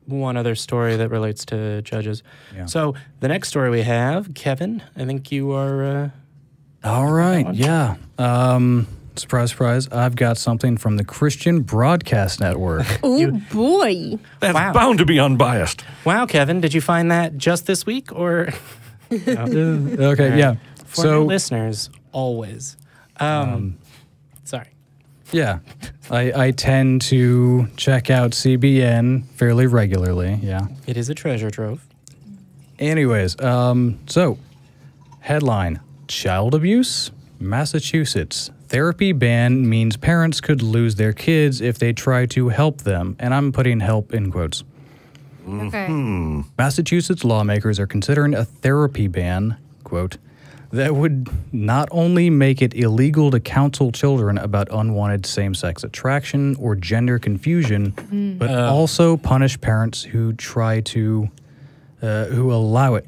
one other story that relates to judges. Yeah. So the next story we have, Kevin, I think you are... All right, yeah. Surprise, surprise, I've got something from the Christian Broadcast Network. Oh, boy. That's Wow. bound to be unbiased. Wow, Kevin, did you find that just this week or... Okay, yeah. For So, new listeners, always. Sorry. yeah, I tend to check out CBN fairly regularly, yeah. It is a treasure trove. Anyways, so, headline, child abuse, Massachusetts. Therapy ban means parents could lose their kids if they try to help them. And I'm putting help in quotes. Okay. Massachusetts lawmakers are considering a therapy ban, quote, that would not only make it illegal to counsel children about unwanted same-sex attraction or gender confusion, but also punish parents who try to, who allow it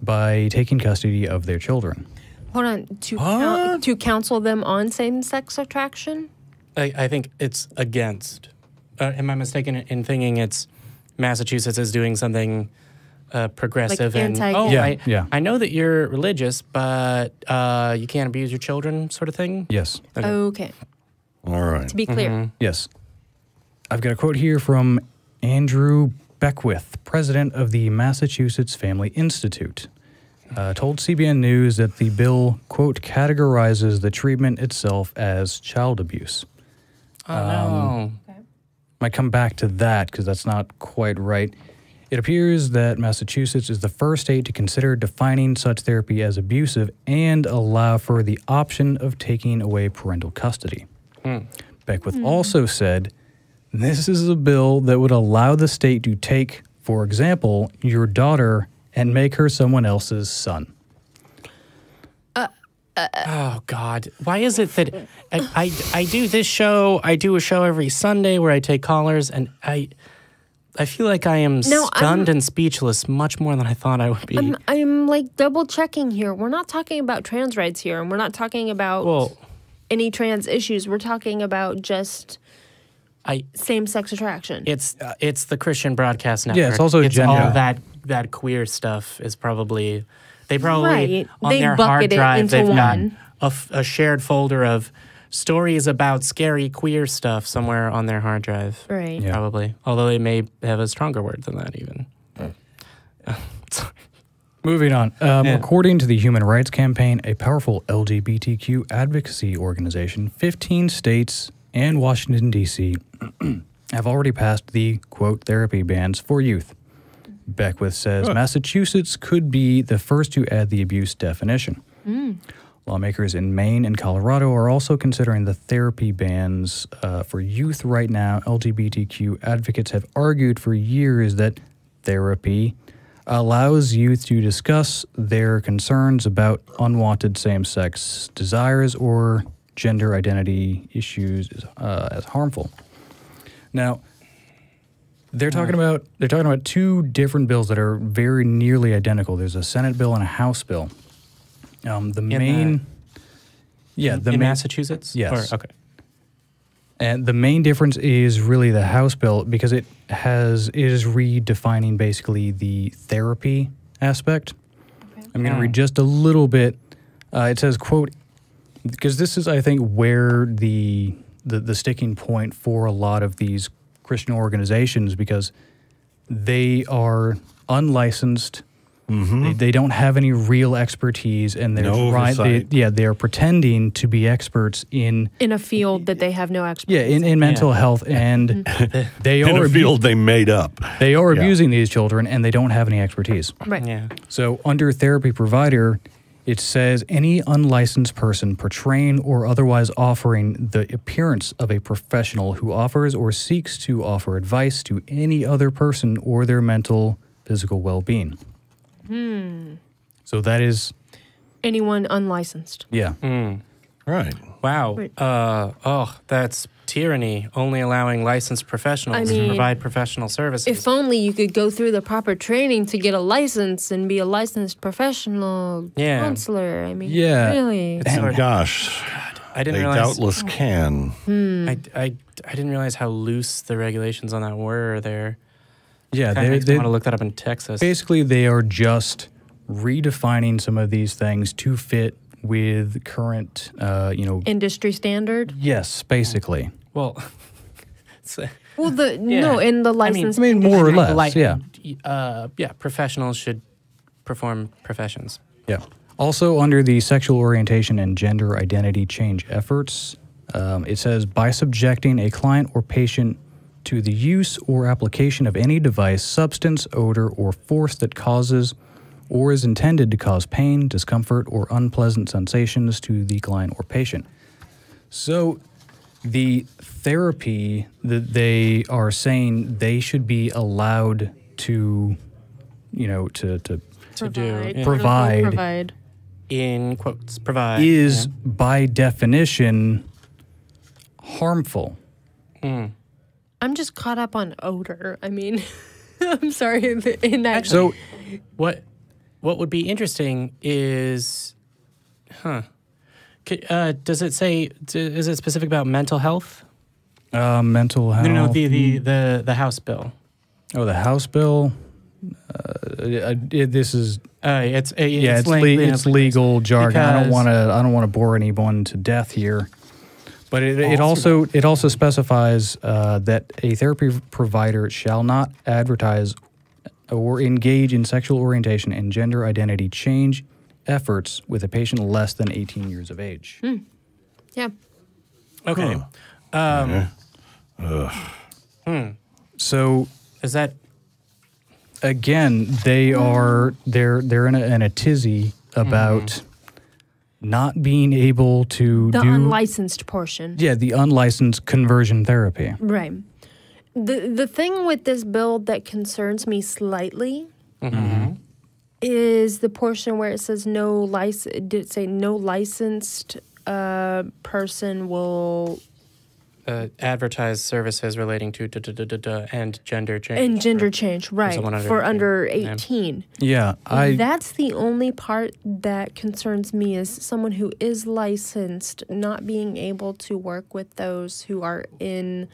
by taking custody of their children. Hold on. To counsel them on same-sex attraction? I think it's against. Am I mistaken in thinking it's Massachusetts is doing something progressive Like and anti-gay. I know that you're religious, but you can't abuse your children, sort of thing. Yes. Okay. All right. To be clear. Yes. I've got a quote here from Andrew Beckwith, president of the Massachusetts Family Institute. Told CBN News that the bill, quote, categorizes the treatment itself as child abuse. Oh, no. Might come back to that because that's not quite right. It appears that Massachusetts is the first state to consider defining such therapy as abusive and allow for the option of taking away parental custody. Beckwith also said, this is a bill that would allow the state to take, for example, your daughter and make her someone else's son. Oh, God. Why is it that I do this show, I do a show every Sunday where I take callers, and I feel like I am stunned and speechless much more than I thought I would be. I'm like double checking here. We're not talking about trans rights here, and we're not talking about any trans issues. We're talking about just same-sex attraction. It's the Christian Broadcast Network. Yeah, it's also gender. All that queer stuff is probably... They probably, Right. on They their bucket hard it drive, into they've one. got a shared folder of stories about scary queer stuff somewhere on their hard drive. Right. Yeah. Probably. Although they may have a stronger word than that even. Sorry. Moving on. According to the Human Rights Campaign, a powerful LGBTQ advocacy organization, 15 states and Washington, D.C. have already passed the, quote, therapy bans for youth. Beckwith says Massachusetts could be the first to add the abuse definition. Lawmakers in Maine and Colorado are also considering the therapy bans for youth right now. LGBTQ advocates have argued for years that therapy allows youth to discuss their concerns about unwanted same-sex desires or gender identity issues as harmful. Now, they're talking about two different bills that are very nearly identical. There's a Senate bill and a House bill. In Massachusetts? Yes. Okay. And the main difference is really the House bill because it is redefining basically the therapy aspect. Okay. I'm going to read just a little bit. It says, quote, because this is, I think, where the sticking point for a lot of these Christian organizations, because they are unlicensed. They don't have any real expertise, and they are pretending to be experts in a field that they have no expertise. In mental health, and they are in a field they made up. They are abusing these children, and they don't have any expertise. Right. Yeah. So under therapy provider, it says any unlicensed person portraying or otherwise offering the appearance of a professional who offers or seeks to offer advice to any other person or their mental, physical well-being. So that is... anyone unlicensed. Yeah. Right. Wow. Right. That's tyranny, only allowing licensed professionals to provide professional services. If only you could go through the proper training to get a license and be a licensed professional counselor. Really. Gosh. I didn't they realize. Doubtless can. I didn't realize how loose the regulations on that were there. Yeah, they want to look that up in Texas. Basically, they are just redefining some of these things to fit with current, industry standard. Yes, basically. Well, in the license. I mean, more or less. Yeah. Professionals should perform professions. Yeah. Also, under the sexual orientation and gender identity change efforts, it says by subjecting a client or patient to the use or application of any device, substance, odor, or force that causes or is intended to cause pain, discomfort, or unpleasant sensations to the client or patient. So the therapy that they are saying they should be allowed to, provide in quotes, provide is by definition harmful. I'm just caught up on odor. I mean, I'm sorry. In that. So, what would be interesting is, does it say? Is it specific about mental health? Mental health. No, the House bill. Oh, the House bill. This is. It's legal jargon. I don't want to bore anyone to death here. But it also specifies that a therapy provider shall not advertise or engage in sexual orientation and gender identity change efforts with a patient less than 18 years of age. Yeah. Okay. So is that again? They're in a tizzy about. Not being able to do... The unlicensed portion. Yeah, the unlicensed conversion therapy. Right. The thing with this bill that concerns me slightly is the portion where it says no licensed person will... advertise services relating to and gender change. And gender change, right, for under 18. Yeah. That's the only part that concerns me is someone who is licensed not being able to work with those who are in...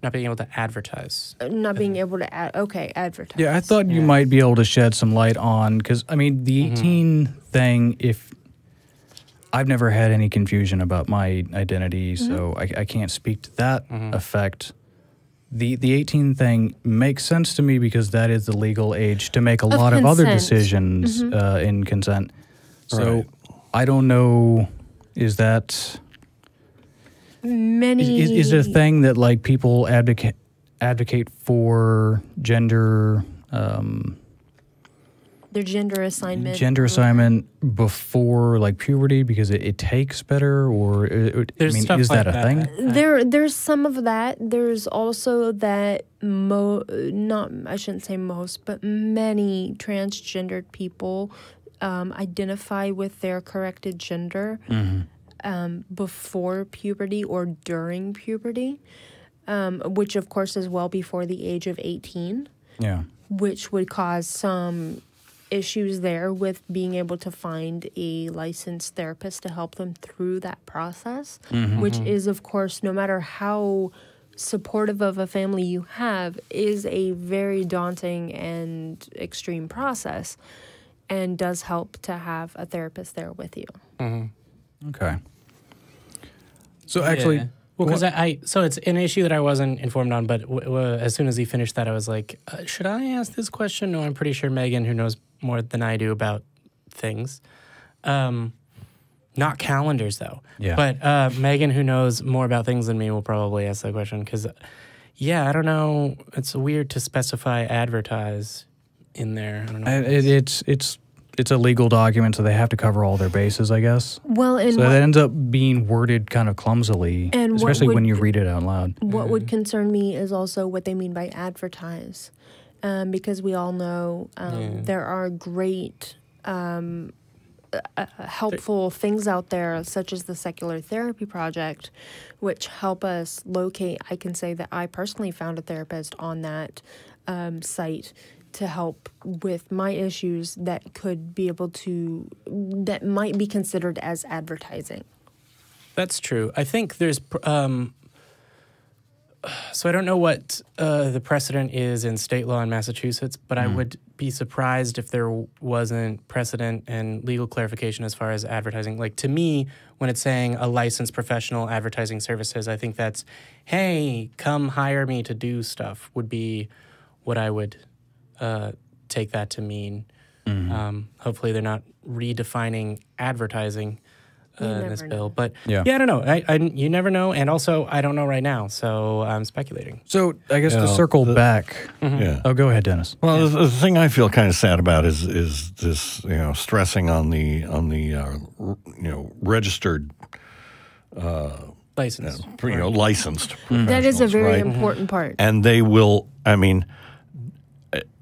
Not being able to advertise. Not being able to, advertise. Yeah, I thought you might be able to shed some light on, because, I mean, the 18 thing, I've never had any confusion about my identity, so I can't speak to that effect. The 18 thing makes sense to me because that is the legal age to make a lot of other decisions in consent. So I don't know, is that... Is it a thing that like people advocate for gender... their gender assignment. Gender assignment before like puberty because it takes better, or is that a thing? There's some of that. There's also that I shouldn't say most, but many transgendered people identify with their corrected gender before puberty or during puberty, which of course is well before the age of 18. Yeah. Which would cause some issues there with being able to find a licensed therapist to help them through that process, which is, of course, no matter how supportive of a family you have, is a very daunting and extreme process, and does help to have a therapist there with you. Okay. So actually... Yeah. Well, because so it's an issue that I wasn't informed on, but as soon as he finished that, I was like, should I ask this question? No, I'm pretty sure Megan, who knows more than I do about things. Not calendars, though. Yeah. But Megan, who knows more about things than me, will probably ask that question. Because, I don't know. It's weird to specify advertise in there. I don't know. It's a legal document, so they have to cover all their bases, I guess. Well, and so that ends up being worded kind of clumsily, especially when you read it out loud. What would concern me is also what they mean by advertise, because we all know there are great helpful things out there, such as the Secular Therapy Project, which help us locate. I can say that I personally found a therapist on that site to help with my issues that might be considered as advertising. That's true. I think there's So I don't know what the precedent is in state law in Massachusetts, but I would be surprised if there wasn't precedent and legal clarification as far as advertising. Like, to me, when it's saying a licensed professional advertising services, I think that's, hey, come hire me to do stuff, would be what I would take that to mean. Hopefully they're not redefining advertising in this bill. But yeah, I don't know. You never know. And also, I don't know right now. So I'm speculating. So I guess to circle back. Yeah. Oh, go ahead, Dennis. Well, the thing I feel kind of sad about is this, stressing on the registered, License. Licensed. That is a very right? important part. And they will, as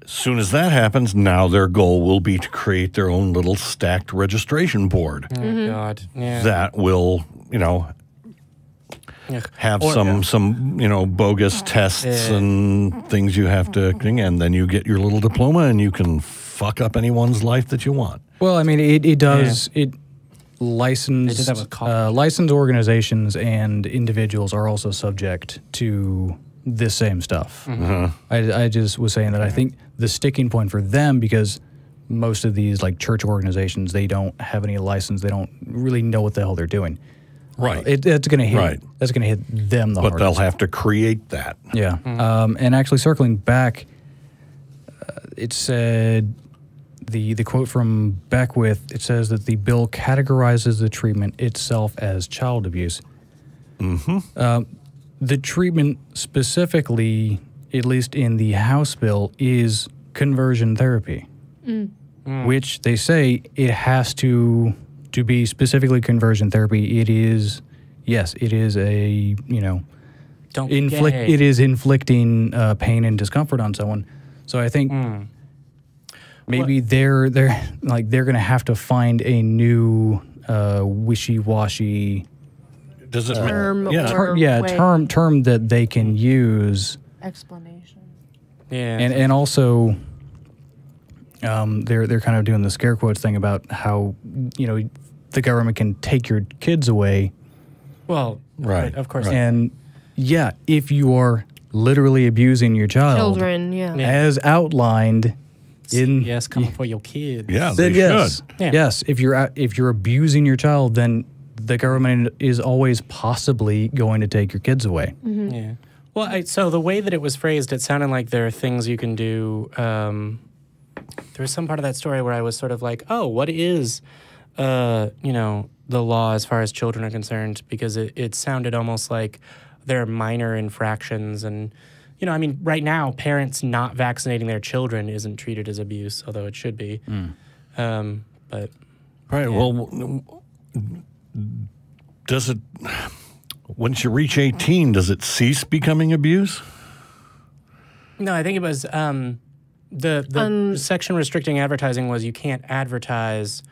soon as that happens, now their goal will be to create their own little stacked registration board. Oh, God. Yeah. That will, have some bogus tests and things you have to, and then you get your little diploma and you can fuck up anyone's life that you want. Well, I mean, it does. It licensed organizations and individuals are also subject to this same stuff. I just was saying that I think the sticking point for them, because most of these like church organizations, they don't have any license, they don't really know what the hell they're doing. Right. That's going to hit. Right. That's going to hit them the hardest. But they'll have to create that. Yeah. And actually, circling back, it said the quote from Beckwith. It says that the bill categorizes the treatment itself as child abuse. The treatment specifically, at least in the House bill, is conversion therapy, which they say it has to be specifically conversion therapy. It is, yes, it is a, it is inflicting pain and discomfort on someone. So I think maybe they're going to have to find a new wishy-washy term term that they can use. Explanation. Yeah. And also they're kind of doing the scare quotes thing about how, the government can take your kids away. Well, right, of course. Right. And if you are literally abusing your children, as outlined in come for your kids. Yeah, they should. Yes, if you're abusing your child, then the government is always possibly going to take your kids away. Yeah. Well, so the way that it was phrased, it sounded like there are things you can do. There was some part of that story where I was sort of like, oh, what is, the law as far as children are concerned? Because it sounded almost like there are minor infractions. And, right now, parents not vaccinating their children isn't treated as abuse, although it should be. But right, well, does it, once you reach 18, does it cease becoming abuse? No, I think it was the section restricting advertising was you can't advertise,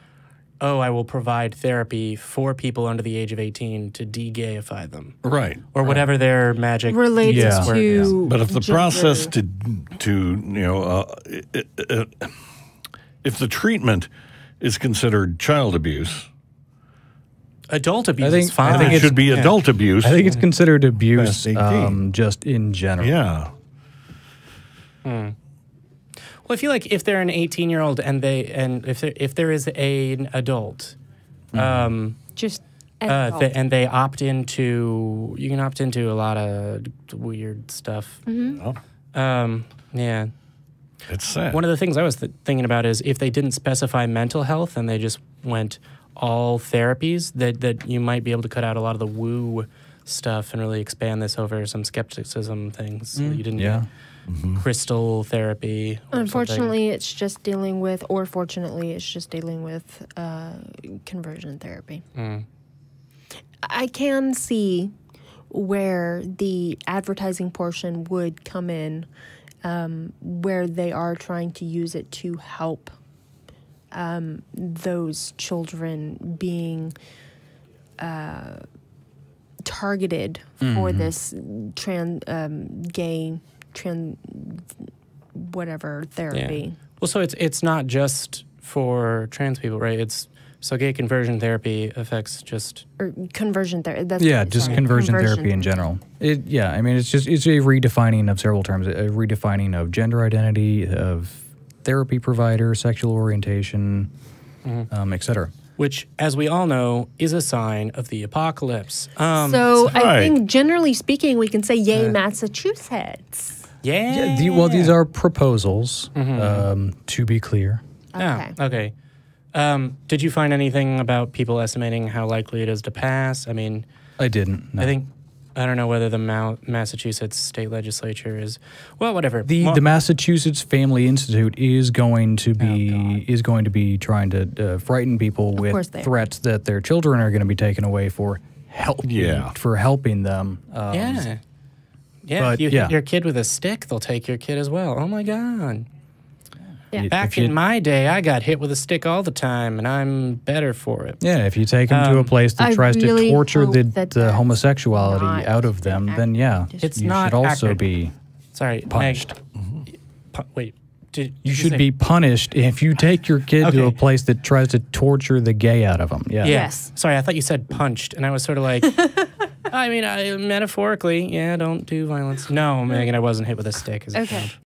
I will provide therapy for people under the age of 18 to de-gayify them. Right. Or whatever their magic related to. But if the process if the treatment is considered child abuse, adult abuse is fine. I think it should be adult abuse. I think it's considered abuse just in general. Yeah. Well, I feel like if they're an 18-year-old and if there is an adult, just and they opt into, you can opt into a lot of weird stuff. Yeah. It's sad. One of the things I was thinking about is if they didn't specify mental health and they just went all therapies, that you might be able to cut out a lot of the woo stuff and really expand this over some skepticism things. So you didn't get crystal therapy. Unfortunately, it's just dealing with, or fortunately, it's just dealing with conversion therapy. I can see where the advertising portion would come in, where they are trying to use it to help those children being targeted for this gay whatever therapy. Well, so it's not just for trans people, right? It's So gay conversion therapy affects just... Or conversion therapy. Just conversion therapy in general. I mean, it's a redefining of several terms. A redefining of gender identity, of therapy provider, sexual orientation, etc. Which, as we all know, is a sign of the apocalypse. I think, generally speaking, we can say, yay, Massachusetts. Yeah. These are proposals, to be clear. Okay. Oh, okay. Did you find anything about people estimating how likely it is to pass? I mean... I didn't. No. I don't know whether the Massachusetts state legislature is... Well, whatever. The Massachusetts Family Institute is going to be trying to frighten people with threats that their children are going to be taken away for helping them. Yeah, if you hit your kid with a stick, they'll take your kid as well. Oh, my God. Yeah. Back in my day, I got hit with a stick all the time, and I'm better for it. Yeah, if you take them to a place that tries to torture the homosexuality out of them, then you should also be punished. Wait, you should be punished if you take your kid to a place that tries to torture the gay out of them. Yeah. Yes. Sorry, I thought you said punched, and I was sort of like... I mean, metaphorically, don't do violence. No, Megan, I wasn't hit with a stick as a kid.